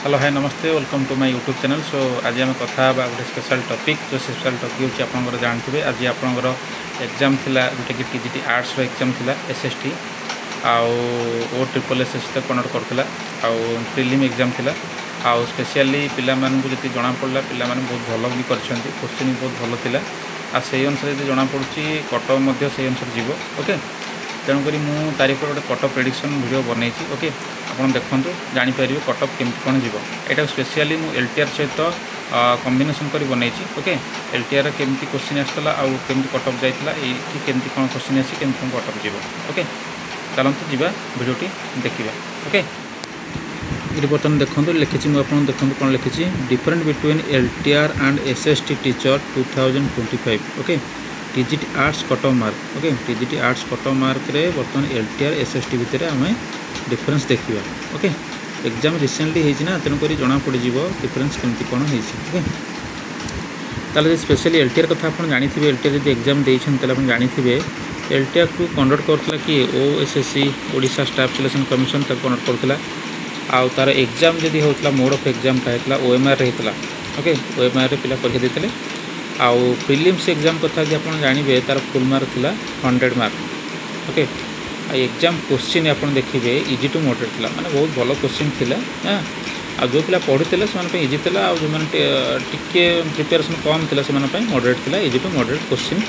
Hello hi नमस्ते welcome to my YouTube channel. So आज आम कथा गोटे स्पेशल टॉपिक जो स्पेशल टॉपिक हो आप जानते हैं। आज आपंकर एग्जाम थिला जोटा कि टीजीटी आर्ट्स एग्जाम थिला एसएसटी आउ ओ ट्रिपल एसएसटी तक कनेक्ट करथिला आउ प्रिलिम एग्जाम थिला आउ स्पेशली पिला मानकु जति जना पड़ला पिला माने बहुत भलो भी करछंती क्वेश्चन बहुत भलो थिला आ सेही अनुसार जति जना पड़ुची कटअप मध्ये सेही अनुसार जीवो। ओके तेणुक मु तारीख गोटे कटअप प्रेडिक्शन वीडियो बनई। ओके आपन देखु जापर कटअप केमती कौन जीव यहाँ स्पेशली मु एलटीआर सहित कॉम्बिनेशन कर बनई। ओके एलटीआर केमती क्वेश्चन आसला आउ केमती कटअप जाइला ये केमती कौन क्वेश्चन आसी केमती कौन कटअप जीव। ओके चलते जीवा वीडियोटी देखा। ओके ये बर्तमान देखो लिखी मुझे देखो कौन लिखी different between LTR and SST teacher 2025। Okay TGT arts cutoff mark. Okay TGT arts cutoff mark रे बर्तमान एलटीआर एसएसटी भितर आम डिफरेंस देखा। ओके एग्जाम रिसेंटली होना तेणुक जना पड़ डिफरेंस केमती कौन हो। ओके ताले स्पेशली एलटीआर कथा आप जानी एलटीआर जब एग्जाम देते जानी एलटीआर को कंडक्ट करता कि OSSC Odisha staff selection commission तक कंडक्ट करता आउ तार एग्जाम जब होता मोड ऑफ एग्जाम होता ओएमआर होता। ओके ओएमआर रे पिला परीक्षा देते आउ प्रिलिम्स एग्जाम कथा जी आप जानवे तार फुल मार्क था 100 मार्क। ओके एग्जाम क्वेश्चन आप देखिए इजी टू मॉडरेट था माने बहुत भलो क्वेश्चन थिला। हाँ आ जो पिला पढ़ी से इजी था जो टिके प्रिपेरेसन कम था से मॉडरेट था इजी टू मॉडरेट क्वेश्चन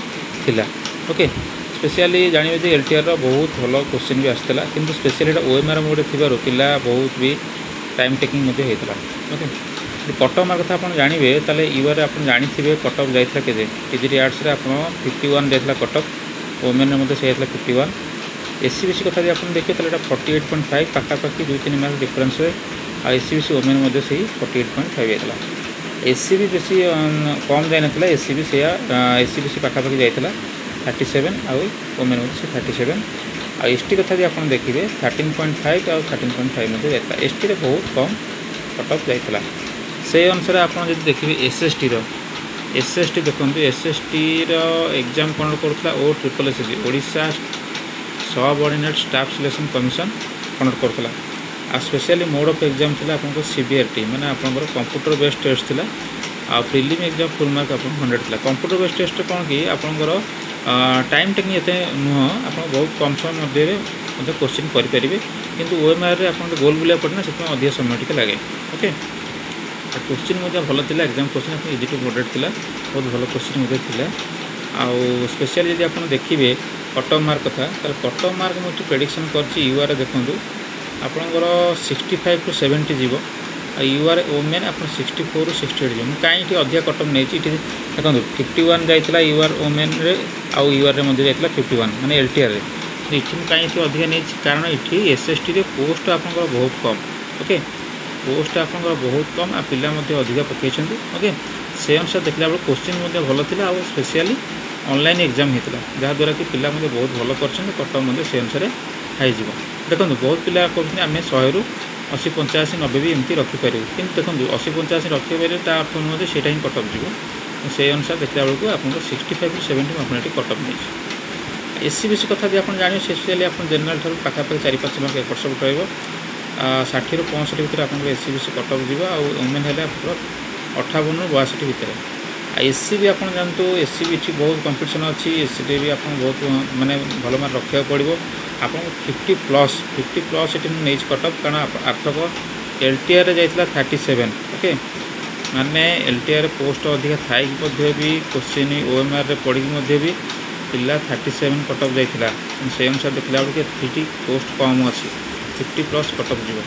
थिला। ओके स्पेशली जानवे जे एलटीआर बहुत भलो क्वेश्चन भी आसाला किंतु स्पेशली ओएमआर मोड थिबारु पिला बहुत भी टाइम टेकिंग होता। ओके कटअप मार्क कथा आप जानवे ताले यूआर आप जानी कटअप जाइए के टीजीटी आर्ट्स रे आप 51 जाइए कटअप वोमेन में से 51 एससीबीसी कथा आप देखिए 48.5 पाखापाखि 2-3 मार्क डिफरेंस आ एससीबीसी वोमेन में से 48.5 जाता। एससीबी बेसी कम जाना एससीबी से एससीबीसी पाखापाखि जाता 37 आउ वोमेन में से 37 आ एसटी कथा आप देखिए 13.5 आउ 13.5 जाता। एसटी रे बहुत कम कटअप जाता से अनुसार आप देखिए एसएसटी देखो एसएसटी एग्जाम कौन करूला ओ triple SSC Odisha subordinate staff selection commission conduct करता आ स्पेशली मोड ऑफ एग्जाम थिला आपन सीबीआरटी माने आपन कंप्यूटर बेस्ड टेस्ट थिला आ प्रिलिम एग्जाम फुल मार्क आपन 100 थिला। कंप्यूटर बेस्ड टेस्ट कौन कि आपन टाइम टेकिंग एते नुह आप बहुत कम समय मध्य क्वेश्चन करेंगे किंतु ओएमआर रे आपन गोल बुला पड़ना से अधिक समय टिके लगे। ओके क्वेश्चन भल था exam question easy to moderate था बहुत भल क्वेश्चन आउ स्पेशली जब आप देखिए कटअप मार्क कथा कटअप मार्क मुझे प्रेडिक्शन कर यूआर देखूँ आपंकर 65 to 70 जीव यूआर ओमेन आप 64 to 68 जीव कहीं अधिक कटअप नहीं देखो 51 जाइए यूआर ओमेन रे आउ यूआर जाइए 51 माने एलटीआर रे ये कहीं अधिक नहीं कारण ये एसएसटी रे पोस्ट आपंकर बहुत कम। ओके पोस्ट आपंकर बहुत कम आ पिला अधिक पकई। ओके से अनुसार देखला बेल क्वेश्चन भल था आ स्पेशली ऑनलाइन एग्जाम होता जहाँद्वारा कि पिला बहुत भल कर कटअप से अनुसार हाईज। देखो बहुत पिला कर आम 100 ରୁ 80 85 90 भी एमती रखिपर कि देखो 80 85 रखिपर ताकि से ही कटअप जीव से अनुसार देखला बेलू आप 65 to 70 आप कटअप नहीं। एससीबीसी कथा भी आप जान स्पेशली आप जनरल ठार पाखापाखि 4-5 मार्क एपट सेपट रहा 60 ରୁ 65 भितर आप एससीबीसी कटअप जीव आ वोमेन है 58 ରୁ 62 भितर। एससीबी आप जानते एससीबी ये बहुत कंपिटिशन अच्छी एससीबी भी आप बहुत माने भल मार्क रखा पड़ो आप 50+ ये नहीं कटअप कारण आर्थक एलटीआर जाइए 37। ओके माने एलटीआर पोस्ट अधिक थी भी क्वेश्चन ओएमआर रे पढ़ी भी पिला 37 कटअप जाइए से अनुसार देखला बेलू 30 पोस्ट कम अच्छी 50+ कटअप जीव।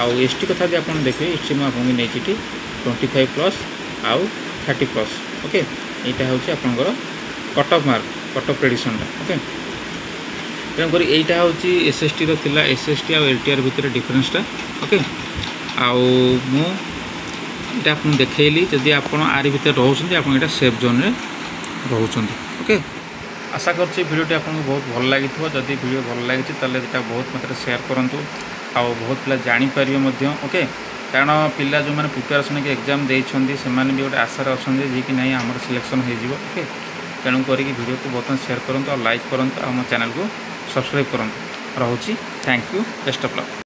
आउ एसटी कथा आप देखिए एसटी मुझे नहीं 25+ आउ 30+। ओके यहाँ हूँ आपंकर cutoff mark cutoff prediction. Okay तेणुक यहाँ हूँ एसएसटी रा एसएसटी आ एलटीआर भितर डिफरेंसटा। ओके आउ मुझे आप देखली जदि आप आरी भितर रोचे आप सेफ जोन रे रोचंती। ओके आशा करछि वीडियोटी आपको बहुत भल लगी जदि वीडियो भल लगी बहुत मात्रा शेयर करूँ आउ बहुत पिला जानीपर। ओके कारण पिला जो मैंने प्रिपेरेसन के एग्जाम देते से भी गोटे आशार अच्छा जी कि नहीं आम सिलेक्शन हो। ओके तेणुक वीडियो को बहुत शेयर करूँ और लाइक करूँ और मो चैनल को सब्सक्राइब करूँ। रोची thank you best of luck.